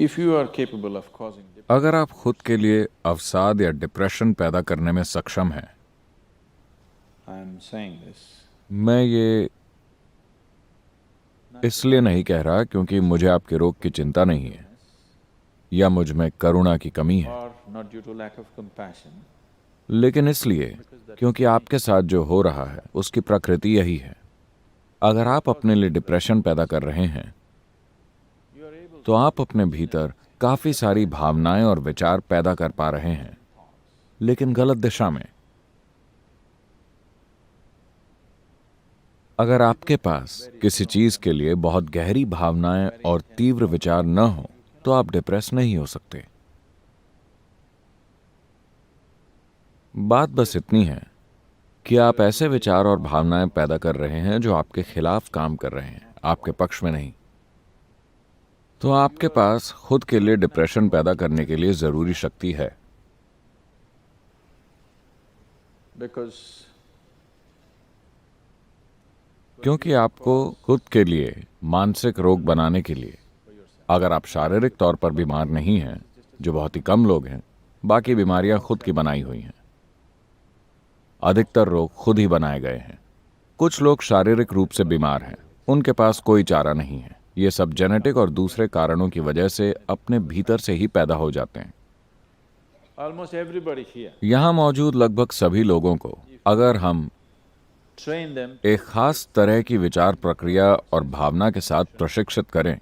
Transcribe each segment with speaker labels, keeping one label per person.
Speaker 1: If you are capable of causing
Speaker 2: अगर आप खुद के लिए अवसाद या डिप्रेशन पैदा करने में सक्षम हैं,
Speaker 1: I am saying this
Speaker 2: मैं ये इसलिए नहीं कह रहा क्योंकि मुझे आपके रोग की चिंता नहीं है या मुझ में करुणा की कमी है,
Speaker 1: or not due to lack of compassion,
Speaker 2: लेकिन इसलिए क्योंकि आपके साथ जो हो रहा है उसकी प्रकृति यही है। अगर आप अपने लिए डिप्रेशन पैदा कर रहे हैं तो आप अपने भीतर काफी सारी भावनाएं और विचार पैदा कर पा रहे हैं, लेकिन गलत दिशा में। अगर आपके पास किसी चीज के लिए बहुत गहरी भावनाएं और तीव्र विचार न हो तो आप डिप्रेस नहीं हो सकते। बात बस इतनी है कि आप ऐसे विचार और भावनाएं पैदा कर रहे हैं जो आपके खिलाफ काम कर रहे हैं, आपके पक्ष में नहीं। तो आपके पास खुद के लिए डिप्रेशन पैदा करने के लिए जरूरी शक्ति है,
Speaker 1: because
Speaker 2: क्योंकि आपको खुद के लिए मानसिक रोग बनाने के लिए, अगर आप शारीरिक तौर पर बीमार नहीं हैं, जो बहुत ही कम लोग हैं, बाकी बीमारियां खुद की बनाई हुई हैं। अधिकतर रोग खुद ही बनाए गए हैं। कुछ लोग शारीरिक रूप से बीमार हैं, उनके पास कोई चारा नहीं है। ये सब जेनेटिक और दूसरे कारणों की वजह से अपने भीतर से ही पैदा हो जाते हैं।
Speaker 1: almost everybody here,
Speaker 2: यहां मौजूद लगभग सभी लोगों को अगर हम
Speaker 1: train them
Speaker 2: एक खास तरह की विचार प्रक्रिया और भावना के साथ प्रशिक्षित करें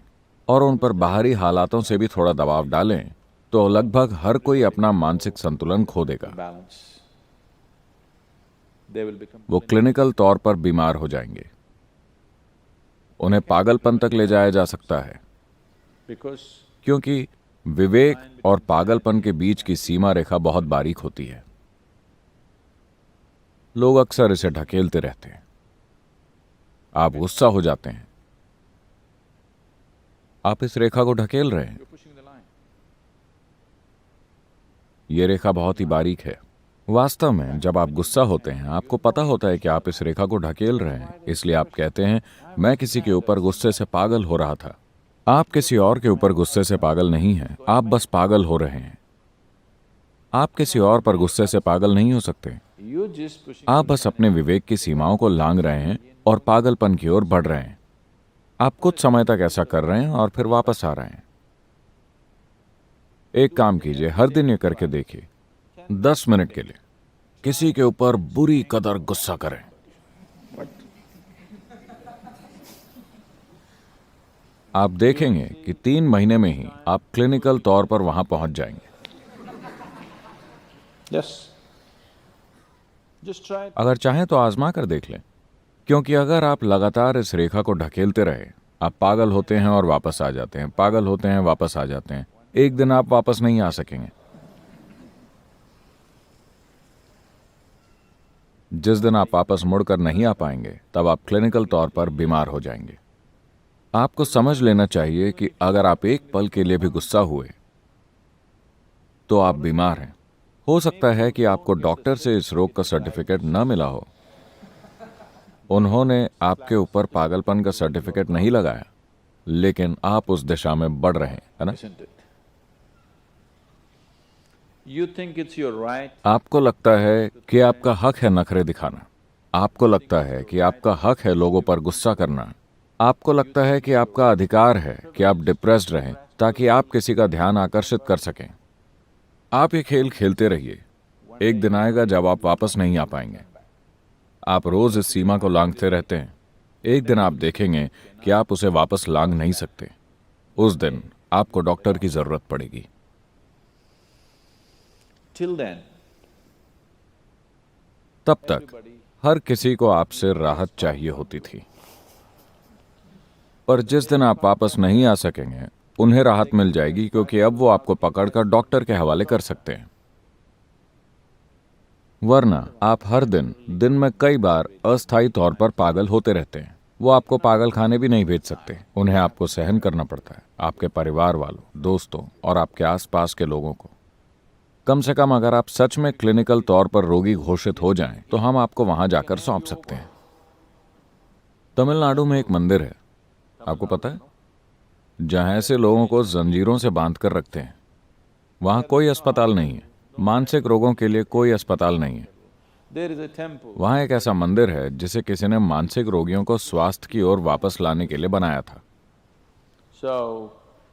Speaker 2: और उन पर बाहरी हालातों से भी थोड़ा दबाव डालें, तो लगभग हर कोई अपना मानसिक संतुलन खो देगा।
Speaker 1: balance. They will become
Speaker 2: वो क्लिनिकल तौर पर बीमार हो जाएंगे। उन्हें पागलपन तक ले जाया जा सकता है,
Speaker 1: because
Speaker 2: क्योंकि विवेक और पागलपन के बीच की सीमा रेखा बहुत बारीक होती है। लोग अक्सर इसे ढकेलते रहते हैं। आप गुस्सा हो जाते हैं, आप इस रेखा को ढकेल रहे हैं।
Speaker 1: you're pushing the line.
Speaker 2: यह रेखा बहुत ही बारीक है। वास्तव में जब आप गुस्सा होते हैं, आपको पता होता है कि आप इस रेखा को ढकेल रहे हैं, इसलिए आप कहते हैं, मैं किसी के ऊपर गुस्से से पागल हो रहा था। आप किसी और के ऊपर गुस्से से पागल नहीं हैं, आप बस पागल हो रहे हैं। आप किसी और पर गुस्से से पागल नहीं हो सकते।
Speaker 1: You just pushing
Speaker 2: आप बस अपने विवेक की सीमाओं को लांघ रहे हैं और पागलपन की ओर बढ़ रहे हैं। आप कुछ समय तक ऐसा कर रहे हैं और फिर वापस आ रहे हैं। एक काम कीजिए, हर दिन ये करके देखिए, 10 मिनट के लिए किसी के ऊपर बुरी कदर गुस्सा करें। आप देखेंगे कि 3 महीने में ही आप क्लिनिकल तौर पर वहां पहुंच जाएंगे।
Speaker 1: yes. Just try it.
Speaker 2: अगर चाहें तो आजमा कर देख लें, क्योंकि अगर आप लगातार इस रेखा को ढकेलते रहे, आप पागल होते हैं और वापस आ जाते हैं, पागल होते हैं, वापस आ जाते हैं। एक दिन आप वापस नहीं आ सकेंगे। जिस दिन आप वापस मुड़कर नहीं आ पाएंगे, तब आप क्लिनिकल तौर पर बीमार हो जाएंगे। आपको समझ लेना चाहिए कि अगर आप एक पल के लिए भी गुस्सा हुए तो आप बीमार हैं। हो सकता है कि आपको डॉक्टर से इस रोग का सर्टिफिकेट न मिला हो, उन्होंने आपके ऊपर पागलपन का सर्टिफिकेट नहीं लगाया, लेकिन आप उस दिशा में बढ़ रहे हैं, है ना?
Speaker 1: Isn't it? You think it's your right,
Speaker 2: आपको लगता है कि आपका हक है नखरे दिखाना, आपको लगता है कि आपका हक है लोगों पर गुस्सा करना, आपको लगता है कि आपका अधिकार है कि आप डिप्रेस्ड रहें ताकि आप किसी का ध्यान आकर्षित कर सकें। आप ये खेल खेलते रहिए। एक दिन आएगा जब आप वापस नहीं आ पाएंगे। आप रोज इस सीमा को लांघते रहते हैं। एक दिन आप देखेंगे कि आप उसे वापस लांघ नहीं सकते। उस दिन आपको डॉक्टर की जरूरत पड़ेगी।
Speaker 1: till then,
Speaker 2: तब तक हर किसी को आपसे राहत चाहिए होती थी, पर जिस दिन आप वापस नहीं आ सकेंगे, उन्हें राहत मिल जाएगी, क्योंकि अब वो आपको पकड़कर डॉक्टर के हवाले कर सकते हैं। वरना आप हर दिन में कई बार अस्थायी तौर पर पागल होते रहते हैं। वो आपको पागल खाने भी नहीं भेज सकते, उन्हें आपको सहन करना पड़ता है, आपके परिवार वालों, दोस्तों और आपके आसपास के लोगों को। कम से कम अगर आप सच में क्लिनिकल तौर पर रोगी घोषित हो जाएं, तो हम आपको वहां जाकर सौंप सकते हैं। तमिलनाडु में एक मंदिर है, आपको पता है? जहां ऐसे लोगों को जंजीरों से बांध कर रखते हैं। वहां कोई अस्पताल नहीं है, मानसिक रोगों के लिए कोई अस्पताल नहीं है।
Speaker 1: There is a temple.
Speaker 2: वहां एक ऐसा मंदिर है जिसे किसी ने मानसिक रोगियों को स्वास्थ्य की ओर वापस लाने के लिए बनाया था।
Speaker 1: So,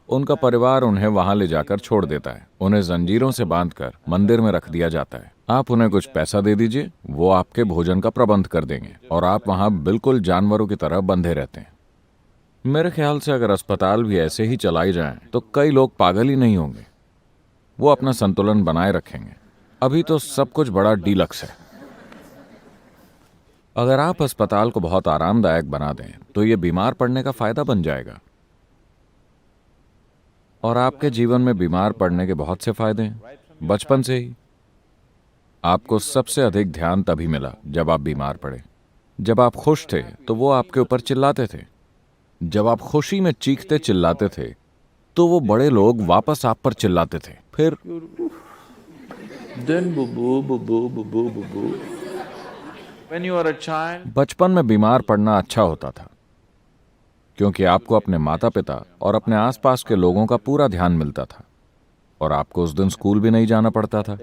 Speaker 2: उनका परिवार उन्हें वहां ले जाकर छोड़ देता है, उन्हें जंजीरों से बांधकर मंदिर में रख दिया जाता है। आप उन्हें कुछ पैसा दे दीजिए, वो आपके भोजन का प्रबंध कर देंगे और आप वहां बिल्कुल जानवरों की तरह बंधे रहते हैं। मेरे ख्याल से अगर अस्पताल भी ऐसे ही चलाई जाएं, तो कई लोग पागल ही नहीं होंगे, वो अपना संतुलन बनाए रखेंगे। अभी तो सब कुछ बड़ा डीलक्स है। अगर आप अस्पताल को बहुत आरामदायक बना दें तो ये बीमार पड़ने का फायदा बन जाएगा। और आपके जीवन में बीमार पड़ने के बहुत से फायदे हैं। बचपन से ही आपको सबसे अधिक ध्यान तभी मिला जब आप बीमार पड़े। जब आप खुश थे तो वो आपके ऊपर चिल्लाते थे। जब आप खुशी में चीखते चिल्लाते थे तो वो बड़े लोग वापस आप पर चिल्लाते थे। फिर
Speaker 1: then boo boo boo boo boo boo boo boo. When you are a child,
Speaker 2: बचपन में बीमार पड़ना अच्छा होता था, क्योंकि आपको अपने माता पिता और अपने आसपास के लोगों का पूरा ध्यान मिलता था और आपको उस दिन स्कूल भी नहीं जाना पड़ता था।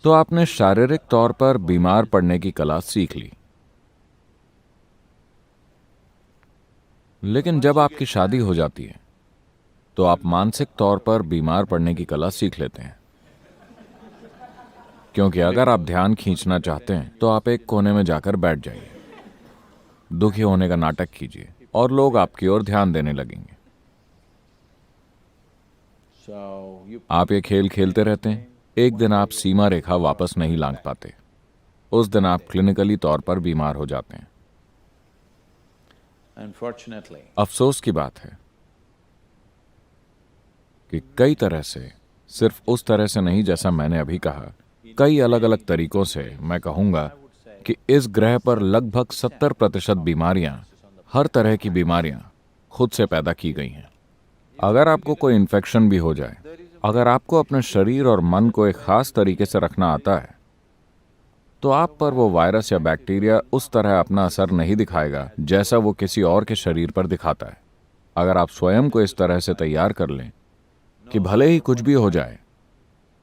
Speaker 2: तो आपने शारीरिक तौर पर बीमार पड़ने की कला सीख ली। लेकिन जब आपकी शादी हो जाती है तो आप मानसिक तौर पर बीमार पड़ने की कला सीख लेते हैं, क्योंकि अगर आप ध्यान खींचना चाहते हैं तो आप एक कोने में जाकर बैठ जाइए, दुखी होने का नाटक कीजिए और लोग आपकी ओर ध्यान देने लगेंगे।
Speaker 1: so you
Speaker 2: आप ये खेल खेलते रहते हैं। एक दिन आप सीमा रेखा वापस नहीं लांघ पाते। उस दिन आप क्लिनिकली तौर पर बीमार हो जाते हैं।
Speaker 1: unfortunately,
Speaker 2: अफसोस की बात है कि कई तरह से, सिर्फ उस तरह से नहीं जैसा मैंने अभी कहा, कई अलग अलग तरीकों से मैं कहूंगा कि इस ग्रह पर लगभग 70% बीमारियां, हर तरह की बीमारियां खुद से पैदा की गई हैं। अगर आपको कोई इन्फेक्शन भी हो जाए, अगर आपको अपने शरीर और मन को एक खास तरीके से रखना आता है, तो आप पर वो वायरस या बैक्टीरिया उस तरह अपना असर नहीं दिखाएगा जैसा वो किसी और के शरीर पर दिखाता है। अगर आप स्वयं को इस तरह से तैयार कर लें कि भले ही कुछ भी हो जाए,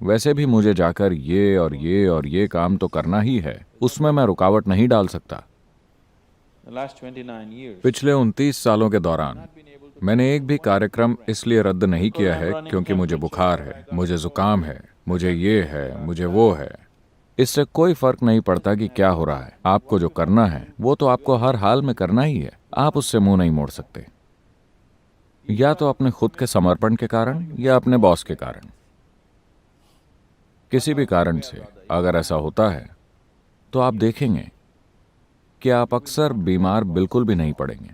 Speaker 2: वैसे भी मुझे जाकर ये और ये और ये काम तो करना ही है, उसमें मैं रुकावट नहीं डाल सकता।
Speaker 1: the last 29 years,
Speaker 2: पिछले 29 सालों के दौरान मैंने एक भी कार्यक्रम इसलिए रद्द नहीं किया है क्योंकि मुझे बुखार है, मुझे जुकाम है, मुझे ये है, मुझे वो है। इससे कोई फर्क नहीं पड़ता कि क्या हो रहा है। आपको जो करना है वो तो आपको हर हाल में करना ही है। आप उससे मुंह नहीं मोड़ सकते, या तो अपने खुद के समर्पण के कारण या अपने बॉस के कारण। किसी भी कारण से अगर ऐसा होता है तो आप देखेंगे कि आप अक्सर बीमार बिल्कुल भी नहीं पड़ेंगे,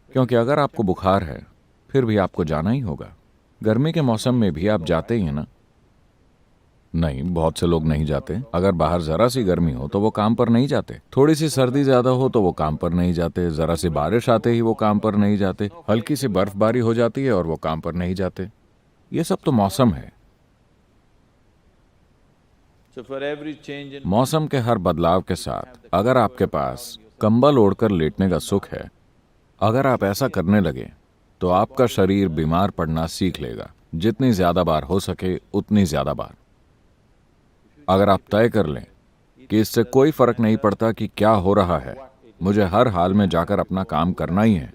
Speaker 2: क्योंकि अगर आपको बुखार है फिर भी आपको जाना ही होगा। गर्मी के मौसम में भी आप जाते ही हैं ना? नहीं, बहुत से लोग नहीं जाते। अगर बाहर जरा सी गर्मी हो तो वो काम पर नहीं जाते, थोड़ी सी सर्दी ज्यादा हो तो वो काम पर नहीं जाते, जरा सी बारिश आते ही वो काम पर नहीं जाते, हल्की सी बर्फबारी हो जाती है और वो काम पर नहीं जाते। ये सब तो मौसम है।
Speaker 1: so for every change in
Speaker 2: मौसम के हर बदलाव के साथ अगर आपके पास कंबल ओढ़कर लेटने का सुख है, अगर आप ऐसा करने लगे तो आपका शरीर बीमार पड़ना सीख लेगा। जितनी ज्यादा बार हो सके उतनी ज्यादा बार। अगर आप तय कर लें कि इससे कोई फर्क नहीं पड़ता कि क्या हो रहा है, मुझे हर हाल में जाकर अपना काम करना ही है,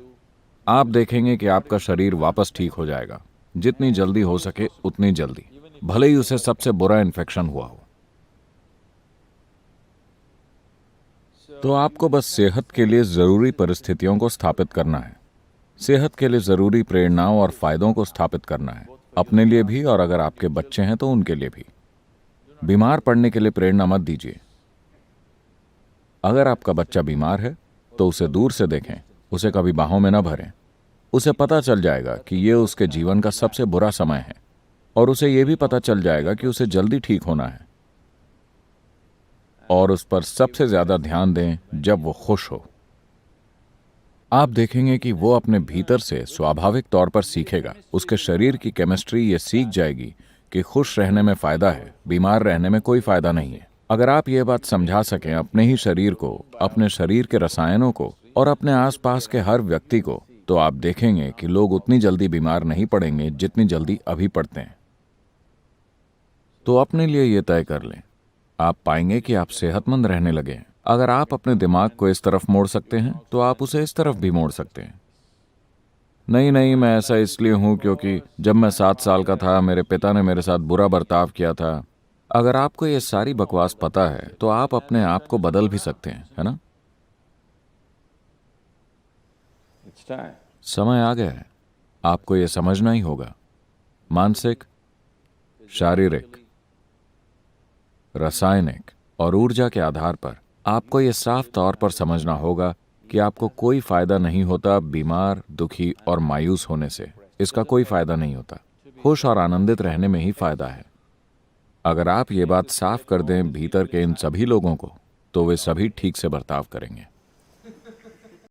Speaker 2: आप देखेंगे कि आपका शरीर वापस ठीक हो जाएगा। जितनी जल्दी हो सके उतनी जल्दी, भले ही उसे सबसे बुरा इन्फेक्शन हुआ हो। तो आपको बस सेहत के लिए जरूरी परिस्थितियों को स्थापित करना है, सेहत के लिए जरूरी प्रेरणाओं और फायदों को स्थापित करना है, अपने लिए भी और अगर आपके बच्चे हैं तो उनके लिए भी। बीमार पड़ने के लिए प्रेरणा मत दीजिए। अगर आपका बच्चा बीमार है तो उसे दूर से देखें, उसे कभी बाहों में न भरें। उसे पता चल जाएगा कि ये उसके जीवन का सबसे बुरा समय है और उसे ये भी पता चल जाएगा कि उसे जल्दी ठीक होना है, और उस पर सबसे ज्यादा ध्यान दें जब वो खुश हो। आप देखेंगे कि वो अपने भीतर से स्वाभाविक तौर पर सीखेगा। उसके शरीर की केमिस्ट्री ये सीख जाएगी कि खुश रहने में फायदा है, बीमार रहने में कोई फायदा नहीं है। अगर आप ये बात समझा सकें अपने ही शरीर को, अपने शरीर के रसायनों को, और अपने आसपास के हर व्यक्ति को, तो आप देखेंगे कि लोग उतनी जल्दी बीमार नहीं पड़ेंगे जितनी जल्दी अभी पड़ते हैं। तो अपने लिए ये तय कर लें, आप पाएंगे कि आप सेहतमंद रहने लगे हैं। अगर आप अपने दिमाग को इस तरफ मोड़ सकते हैं तो आप उसे इस तरफ भी मोड़ सकते हैं। नहीं नहीं, मैं ऐसा इसलिए हूं क्योंकि जब मैं 7 साल का था मेरे पिता ने मेरे साथ बुरा बर्ताव किया था। अगर आपको ये सारी बकवास पता है तो आप अपने आप को बदल भी सकते हैं, है ना?
Speaker 1: It's time.
Speaker 2: समय आ गया है, आपको ये समझना ही होगा। मानसिक, शारीरिक, रासायनिक और ऊर्जा के आधार पर आपको ये साफ तौर पर समझना होगा कि आपको कोई फायदा नहीं होता बीमार, दुखी और मायूस होने से। इसका कोई फायदा नहीं होता। खुश और आनंदित रहने में ही फायदा है। अगर आप ये बात साफ कर दें भीतर के इन सभी लोगों को, तो वे सभी ठीक से बर्ताव करेंगे।